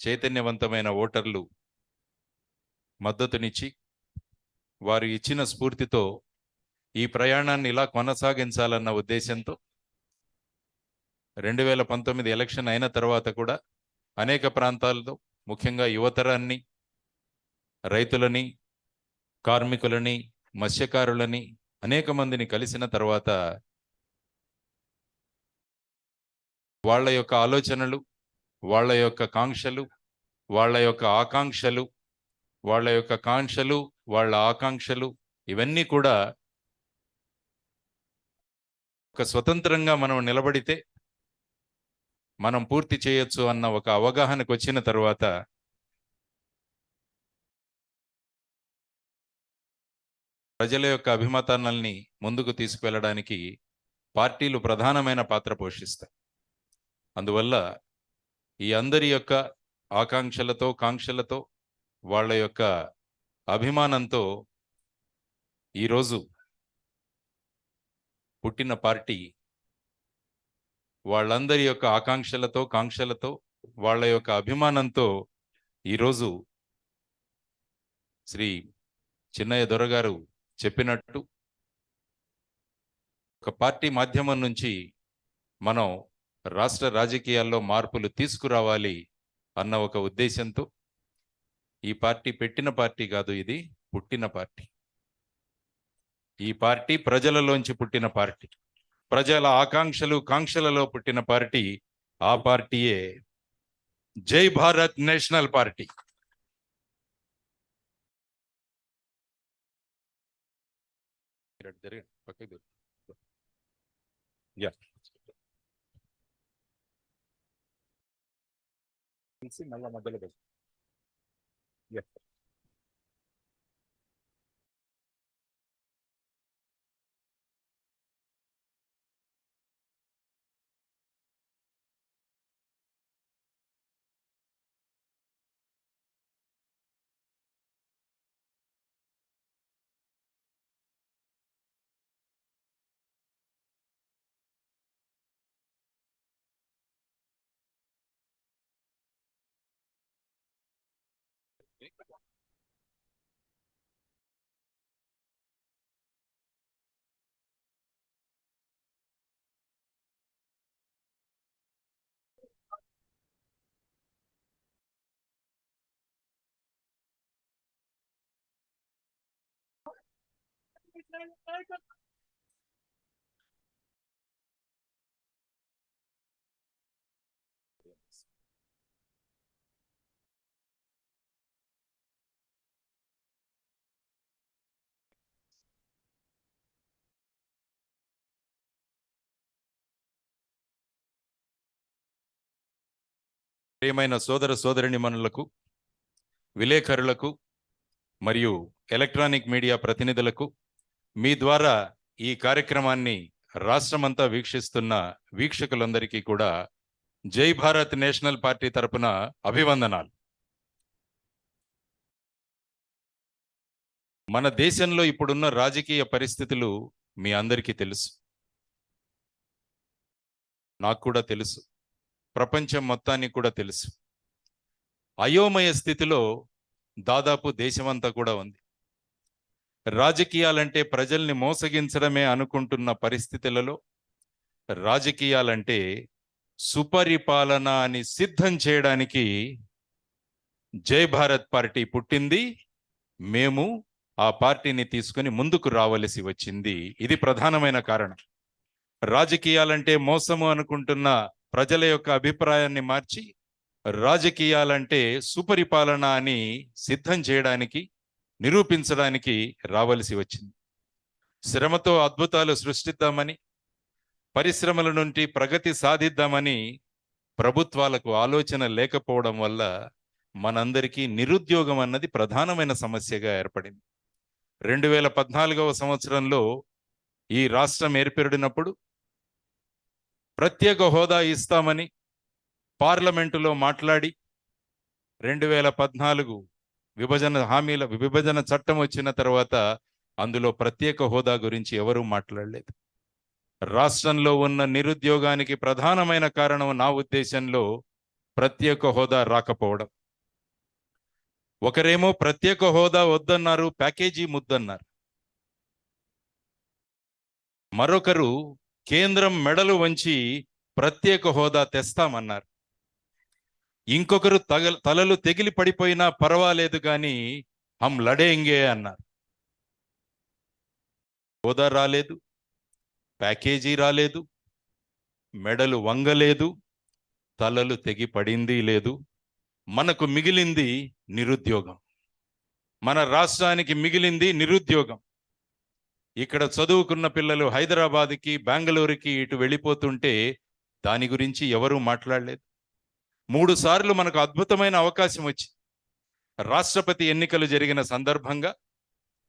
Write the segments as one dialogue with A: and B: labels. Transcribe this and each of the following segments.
A: చైతన్యవంతమైన ఓటర్లు మద్దతునిచ్చి వారు ఇచ్చిన స్ఫూర్తితో ఈ ప్రయాణాన్ని ఇలా కొనసాగించాలన్న ఉద్దేశంతో 2019 ఎలక్షన్ అయిన తర్వాత కూడా అనేక ప్రాంతాల్లో ముఖ్యంగా యువతరాన్ని, రైతులని, కార్మికులని, మత్స్యకారులని అనేక మందిని కలిసిన తర్వాత వాళ్ళ యొక్క ఆలోచనలు, వాళ్ళ యొక్క కాంక్షలు, వాళ్ళ యొక్క ఆకాంక్షలు, వాళ్ళ ఆకాంక్షలు ఇవన్నీ కూడా ఒక స్వతంత్రంగా మనం నిలబడితే మనం పూర్తి చేయొచ్చు అన్న ఒక అవగాహనకు వచ్చిన తర్వాత ప్రజల యొక్క అభిమతాన్ని ముందుకు తీసుకువెళ్ళడానికి పార్టీలు ప్రధానమైన పాత్ర పోషిస్తాయి. అందువల్ల ఈ అందరి యొక్క ఆకాంక్షలతో, కాంక్షలతో, వాళ్ళ యొక్క అభిమానంతో ఈరోజు పుట్టిన పార్టీ వాళ్ళందరి యొక్క ఆకాంక్షలతో, కాంక్షలతో, వాళ్ళ యొక్క అభిమానంతో ఈరోజు శ్రీ చిన్నయ్య దొరగారు చెప్పినట్టు ఒక పార్టీ మాధ్యమం నుంచి మనం రాష్ట్ర రాజకీయాల్లో మార్పులు తీసుకురావాలి అన్న ఒక ఉద్దేశంతో ఈ పార్టీ పెట్టిన పార్టీ కాదు, ఇది పుట్టిన పార్టీ. ఈ పార్టీ ప్రజలలోంచి పుట్టిన పార్టీ, ప్రజల ఆకాంక్షలు, కాంక్షలలో పుట్టిన పార్టీ. ఆ పార్టీయే జై భారత్ నేషనల్ పార్టీ. ప్రియమైన సోదర సోదరిమణులకు, విలేకరులకు మరియు ఎలక్ట్రానిక్ మీడియా ప్రతినిధులకు, మీ ద్వారా ఈ కార్యక్రమాన్ని రాష్ట్రమంతా వీక్షిస్తున్న వీక్షకులందరికీ కూడా జై భారత్ నేషనల్ పార్టీ తరపున అభివందనాలు. మన దేశంలో ఇప్పుడున్న రాజకీయ పరిస్థితులు మీ అందరికీ తెలుసు, నాకు కూడా తెలుసు, ప్రపంచం మొత్తానికి కూడా తెలుసు. అయోమయ స్థితిలో దాదాపు దేశమంతా కూడా ఉంది. రాజకీయాలంటే ప్రజల్ని మోసగించడమే అనుకుంటున్న పరిస్థితులలో రాజకీయాలంటే సుపరిపాలన అని సిద్ధం చేయడానికి జై భారత్ పార్టీ పుట్టింది. మేము ఆ పార్టీని తీసుకుని ముందుకు రావలసి వచ్చింది. ఇది ప్రధానమైన కారణం. రాజకీయాలంటే మోసము అనుకుంటున్న ప్రజల యొక్క అభిప్రాయాన్ని మార్చి రాజకీయాలంటే సుపరిపాలన అని సిద్ధం చేయడానికి, నిరూపించడానికి రావలసి వచ్చింది. శ్రమతో అద్భుతాలు సృష్టిద్దామని, పరిశ్రమల నుండి ప్రగతి సాధిద్దామని ప్రభుత్వాలకు ఆలోచన లేకపోవడం వల్ల మనందరికీ నిరుద్యోగం అన్నది ప్రధానమైన సమస్యగా ఏర్పడింది. 2014వ సంవత్సరంలో ఈ రాష్ట్రం ఏర్పడినప్పుడు ప్రత్యేక హోదా ఇస్తామని పార్లమెంటులో మాట్లాడి 2014 విభజన చట్టం వచ్చిన తర్వాత అందులో ప్రత్యేక హోదా గురించి ఎవరూ మాట్లాడలేదు. రాష్ట్రంలో ఉన్న నిరుద్యోగానికి ప్రధానమైన కారణం నా ఉద్దేశంలో ప్రత్యేక హోదా రాకపోవడం. ఒకరేమో ప్రత్యేక హోదా వద్దన్నారు, ప్యాకేజీ ముద్దన్నారు. మరొకరు కేంద్రం మెడలు వంచి ప్రత్యేక హోదా తెస్తామన్నారు. ఇంకొకరు తలలు తెగిలి పడిపోయినా పర్వాలేదు కానీ హం లడేంగే అన్నారు. హోదా రాలేదు, ప్యాకేజీ రాలేదు, మెడలు వంగలేదు, తలలు తెగి పడింది లేదు. మనకు మిగిలింది నిరుద్యోగం. మన రాష్ట్రానికి మిగిలింది నిరుద్యోగం. ఇక్కడ చదువుకున్న పిల్లలు హైదరాబాద్కి, బెంగళూరుకి ఇటు వెళ్ళిపోతుంటే దాని గురించి ఎవరూ మాట్లాడలేదు. 3 సార్లు మనకు అద్భుతమైన అవకాశం వచ్చింది. రాష్ట్రపతి ఎన్నికలు జరిగిన సందర్భంగా,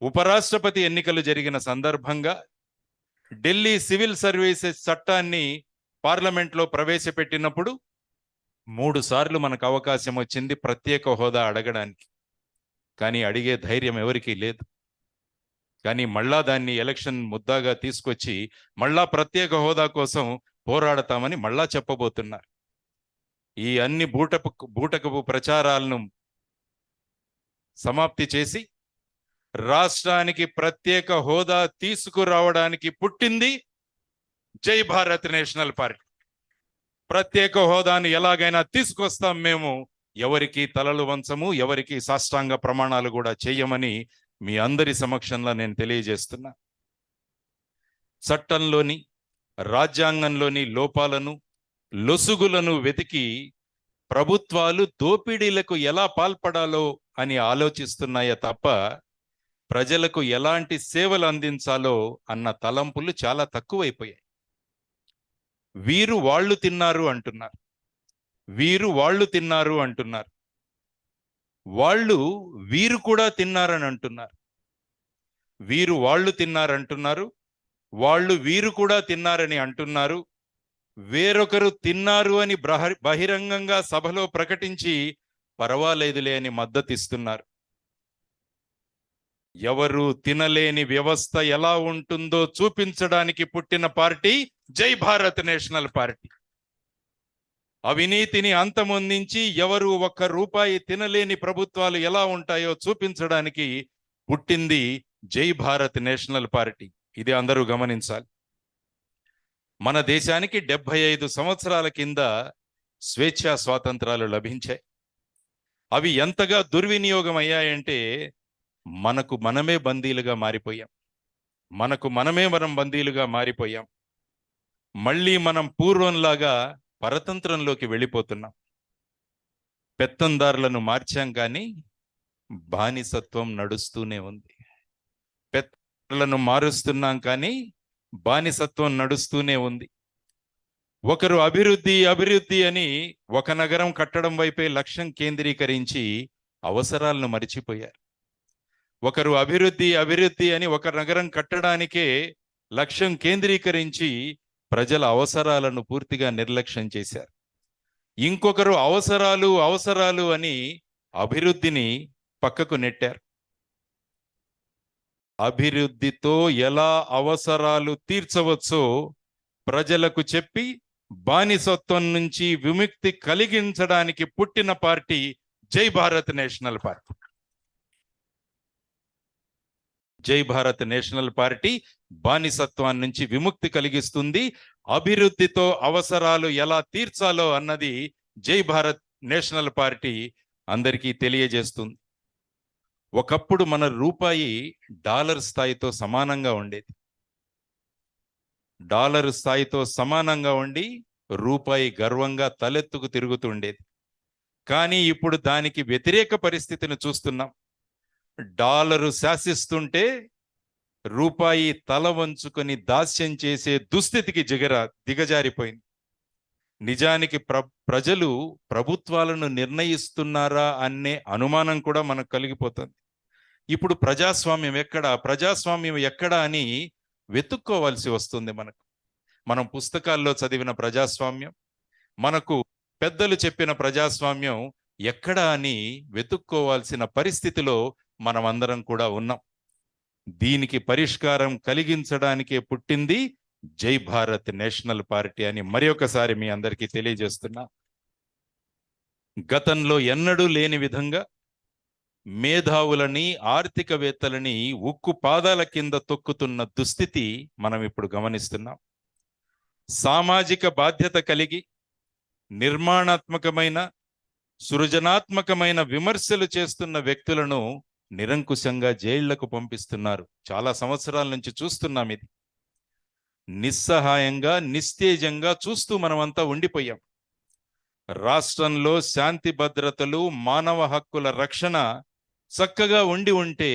A: ఉపరాష్ట్రపతి ఎన్నికలు జరిగిన సందర్భంగా ఢిల్లీ సివిల్ సర్వీసెస్ చట్టాన్ని పార్లమెంట్లో ప్రవేశపెట్టినప్పుడు 3 సార్లు మనకు అవకాశం వచ్చింది ప్రత్యేక హోదా అడగడానికి. కానీ అడిగే ధైర్యం ఎవరికీ లేదు. కానీ మళ్ళా దాన్ని ఎలక్షన్ ముద్దాగా తీసుకొచ్చి మళ్ళా ప్రత్యేక హోదా కోసం పోరాడతామని మళ్ళా చెప్పబోతున్నారు. ఈ అన్ని బూటకపు ప్రచారాలను సమాప్తి చేసి రాష్ట్రానికి ప్రత్యేక హోదా తీసుకురావడానికి పుట్టింది జై భారత్ నేషనల్ పార్టీ. ప్రత్యేక హోదాను ఎలాగైనా తీసుకొస్తాం మేము, ఎవరికి తలలు వంచము, ఎవరికి సాష్టాంగ ప్రమాణాలు కూడా చేయమని మీ అందరి సమక్షంలో నేను తెలియజేస్తున్నా. చట్టంలోని, రాజ్యాంగంలోని లోపాలను, లొసుగులను వెతికి ప్రభుత్వాలు దోపిడీలకు ఎలా పాల్పడాలో అని ఆలోచిస్తున్నాయే తప్ప ప్రజలకు ఎలాంటి సేవలు అందించాలో అన్న తలంపులు చాలా తక్కువైపోయాయి. వీరు వాళ్ళు తిన్నారు అంటున్నారు, వీరు వాళ్ళు తిన్నారు అంటున్నారు, వాళ్ళు వీరు కూడా తిన్నారని అంటున్నారు. వీరు వాళ్ళు తిన్నారంటున్నారు, వాళ్ళు వీరు కూడా తిన్నారని అంటున్నారు. వేరొకరు తిన్నారు అని బహిరంగంగా సభలో ప్రకటించి పర్వాలేదులే అని మద్దతిస్తున్నారు. ఎవరు తినలేని వ్యవస్థ ఎలా ఉంటుందో చూపించడానికి పుట్టిన పార్టీ జై భారత్ నేషనల్ పార్టీ. అవినీతిని అంతమొందించి ఎవరు ₹1 తినలేని ప్రభుత్వాలు ఎలా ఉంటాయో చూపించడానికి పుట్టింది జై భారత్ నేషనల్ పార్టీ. ఇది అందరూ గమనించాలి. మన దేశానికి 75 సంవత్సరాల కింద స్వేచ్ఛా స్వాతంత్రాలు లభించాయి. అవి ఎంతగా దుర్వినియోగం అయ్యాయంటే మనకు మనమే బందీలుగా మారిపోయాం. మనం బందీలుగా మారిపోయాం. మళ్ళీ మనం పూర్వంలాగా పరతంత్రంలోకి వెళ్ళిపోతున్నాం. పెత్తందారులను మార్చాం కానీ బానిసత్వం నడుస్తూనే ఉంది. పెత్తందారులను మారుస్తున్నాం కానీ బానిసత్వం నడుస్తూనే ఉంది. ఒకరు అభివృద్ధి అభివృద్ధి అని ఒక నగరం కట్టడం వైపే లక్ష్యం కేంద్రీకరించి అవసరాలను మరిచిపోయారు. ఒకరు అభివృద్ధి అభివృద్ధి అని ఒక నగరం కట్టడానికే లక్ష్యం కేంద్రీకరించి ప్రజల అవసరాలను పూర్తిగా నిర్లక్ష్యం చేశారు. ఇంకొకరు అవసరాలు అవసరాలు అని అభివృద్ధిని పక్కకు నెట్టారు. అభివృద్ధితో ఎలా అవసరాలు తీర్చవచ్చో ప్రజలకు చెప్పి బానిసత్వం నుంచి విముక్తి కలిగించడానికి పుట్టిన పార్టీ జై భారత్ నేషనల్ పార్టీ. జై భారత్ నేషనల్ పార్టీ బానిసత్వాన్ని నుంచి విముక్తి కలిగిస్తుంది. అభివృద్ధితో అవసరాలు ఎలా తీర్చాలో అన్నది జై భారత్ నేషనల్ పార్టీ అందరికీ తెలియజేస్తుంది. ఒకప్పుడు మన రూపాయి డాలర్ స్థాయితో సమానంగా ఉండేది. డాలర్ స్థాయితో సమానంగా ఉండి రూపాయి గర్వంగా తలెత్తుకు తిరుగుతుండేది. కానీ ఇప్పుడు దానికి వ్యతిరేక పరిస్థితిని చూస్తున్నాం. డాలరు శాసిస్తుంటే రూపాయి తల వంచుకొని దాస్యం చేసే దుస్థితికి దిగజారిపోయింది. నిజానికి ప్రజలు ప్రభుత్వాలను నిర్ణయిస్తున్నారా అనే అనుమానం కూడా మనకు కలిగిపోతుంది. ఇప్పుడు ప్రజాస్వామ్యం ఎక్కడా అని వెతుక్కోవాల్సి వస్తుంది. మనం పుస్తకాల్లో చదివిన ప్రజాస్వామ్యం, మనకు పెద్దలు చెప్పిన ప్రజాస్వామ్యం ఎక్కడా అని వెతుక్కోవాల్సిన పరిస్థితిలో మనమందరం కూడా ఉన్నాం. దీనికి పరిష్కారం కలిగించడానికే పుట్టింది జై భారత్ నేషనల్ పార్టీ అని మరి ఒకసారి మీ అందరికీ తెలియజేస్తున్నా. గతంలో ఎన్నడూ లేని విధంగా మేధావులని, ఆర్థికవేత్తలని ఉక్కు పాదాల కింద తొక్కుతున్న దుస్థితి మనం ఇప్పుడు గమనిస్తున్నాం. సామాజిక బాధ్యత కలిగి నిర్మాణాత్మకమైన, సృజనాత్మకమైన విమర్శలు చేస్తున్న వ్యక్తులను నిరంకుశంగా జైళ్లకు పంపిస్తున్నారు. చాలా సంవత్సరాల నుంచి చూస్తున్నాం ఇది. నిస్సహాయంగా, నిస్తేజంగా చూస్తూ మనమంతా ఉండిపోయాం. రాష్ట్రంలో శాంతి భద్రతలు, మానవ హక్కుల రక్షణ చక్కగా ఉంటే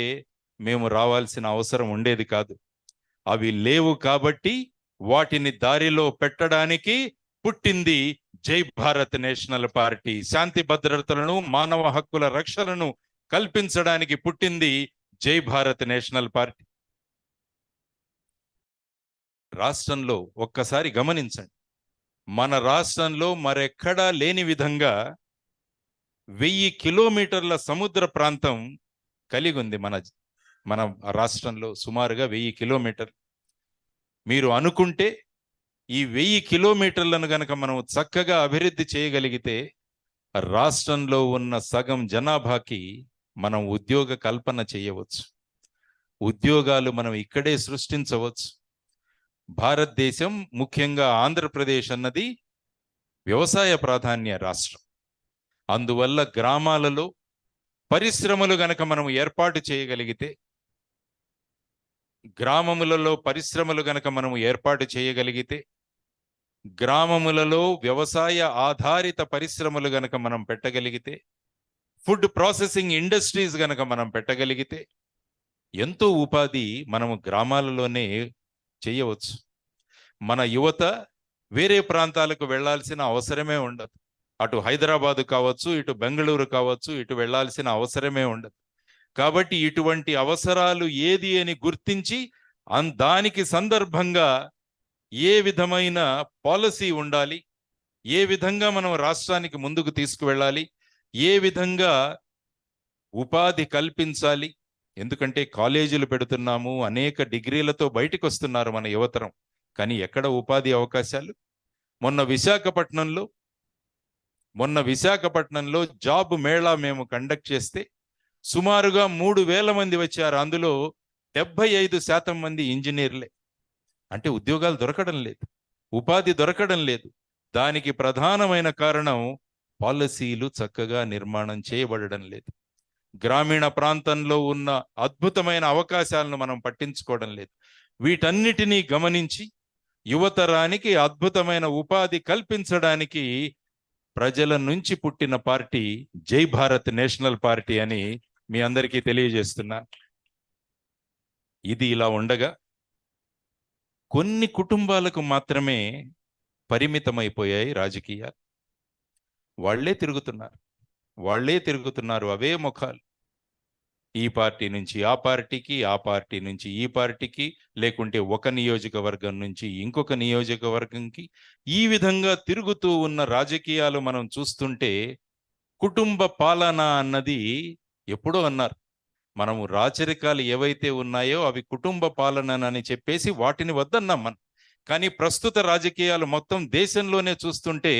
A: మేము రావాల్సిన అవసరం ఉండేది కాదు. అవి లేవు కాబట్టి వాటిని దారిలో పెట్టడానికి పుట్టింది జై భారత్ నేషనల్ పార్టీ. శాంతి భద్రతలను, మానవ హక్కుల రక్షణను కల్పించడానికి పుట్టింది జై భారత్ నేషనల్ పార్టీ. రాష్ట్రంలో ఒక్కసారి గమనించండి, మన రాష్ట్రంలో మరెక్కడా లేని విధంగా 1000 కిలోమీటర్ల సముద్ర ప్రాంతం కలిగి ఉంది మన రాష్ట్రంలో. సుమారుగా 1000 కిలోమీటర్లు. మీరు అనుకుంటే ఈ 1000 కిలోమీటర్లను గనక మనం చక్కగా అభివృద్ధి చేయగలిగితే రాష్ట్రంలో ఉన్న సగం జనాభాకి మనం ఉద్యోగ కల్పన చేయవచ్చు. ఉద్యోగాలు మనం ఇక్కడే సృష్టించవచ్చు. భారతదేశం, ముఖ్యంగా ఆంధ్రప్రదేశ్ అన్నది వ్యవసాయ ప్రాధాన్య రాష్ట్రం. అందువల్ల గ్రామాలలో పరిశ్రమలు గనక మనం ఏర్పాటు చేయగలిగితే, గ్రామములలో పరిశ్రమలు గనక మనం ఏర్పాటు చేయగలిగితే, గ్రామములలో వ్యవసాయ ఆధారిత పరిశ్రమలు గనక మనం పెట్టగలిగితే, ఫుడ్ ప్రాసెసింగ్ ఇండస్ట్రీస్ గనక మనం పెట్టగలిగితే ఎంతో ఉపాధి మనము గ్రామాలలోనే చేయవచ్చు. మన యువత వేరే ప్రాంతాలకు వెళ్లాల్సిన అవసరమే ఉండదు. అటు హైదరాబాదు కావచ్చు, ఇటు బెంగళూరు కావచ్చు, ఇటు వెళ్లాల్సిన అవసరమే ఉండదు. కాబట్టి ఇటువంటి అవసరాలు ఏది అని గుర్తించి దానికి సందర్భంగా ఏ విధమైన పాలసీ ఉండాలి, ఏ విధంగా మనం రాష్ట్రానికి ముందుకు తీసుకువెళ్ళాలి, ఏ విధంగా ఉపాధి కల్పించాలి. ఎందుకంటే కాలేజీలు పెడుతున్నాము, అనేక డిగ్రీలతో బయటకు వస్తున్నారు మన యువతరం. కానీ ఎక్కడ ఉపాధి అవకాశాలు? మొన్న విశాఖపట్నంలో జాబ్ మేళా మేము కండక్ట్ చేస్తే సుమారుగా 3000 మంది వచ్చారు. అందులో 75% మంది ఇంజనీర్లే. అంటే ఉద్యోగాలు దొరకడం లేదు, ఉపాధి దొరకడం లేదు. దానికి ప్రధానమైన కారణం పాలసీలు చక్కగా నిర్మాణం చేయబడడం లేదు. గ్రామీణ ప్రాంతంలో ఉన్న అద్భుతమైన అవకాశాలను మనం పట్టించుకోవడం లేదు. వీటన్నిటినీ గమనించి యువతరానికి అద్భుతమైన ఉపాధి కల్పించడానికి ప్రజల నుంచి పుట్టిన పార్టీ జై భారత్ నేషనల్ పార్టీ అని మీ అందరికీ తెలియజేస్తున్నా. ఇది ఇలా ఉండగా కొన్ని కుటుంబాలకు మాత్రమే పరిమితమైపోయాయి రాజకీయాలు. వాళ్లే తిరుగుతున్నారు, అవే ముఖాలు. ఈ పార్టీ నుంచి ఆ పార్టీకి, ఆ పార్టీ నుంచి ఈ పార్టీకి, లేకుంటే ఒక నియోజకవర్గం నుంచి ఇంకొక నియోజకవర్గంకి, ఈ విధంగా తిరుగుతూ ఉన్న రాజకీయాలు మనం చూస్తుంటే కుటుంబ పాలన అన్నది ఎప్పుడో అన్నారు. మనము రాచరికాలు ఏవైతే ఉన్నాయో అవి కుటుంబ పాలన అని చెప్పేసి వాటిని వద్దన్నాం మనం. కానీ ప్రస్తుత రాజకీయాలు మొత్తం దేశంలోనే చూస్తుంటే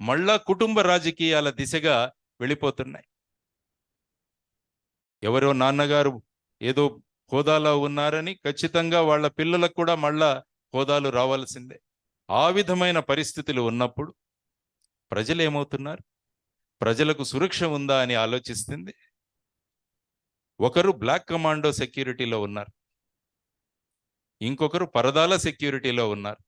A: మళ్ళా కుటుంబ రాజకీయాల దిశగా వెళ్ళిపోతున్నాయి. ఎవరో నాన్నగారు ఏదో హోదాలో ఉన్నారని ఖచ్చితంగా వాళ్ళ పిల్లలకు కూడా మళ్ళా హోదాలు రావాల్సిందే. ఆ విధమైన పరిస్థితులు ఉన్నప్పుడు ప్రజలు ఏమవుతున్నారు? ప్రజలకు సురక్ష ఉందా అని ఆలోచిస్తుంది. ఒకరు బ్లాక్ కమాండో సెక్యూరిటీలో ఉన్నారు, ఇంకొకరు పరదాల సెక్యూరిటీలో ఉన్నారు.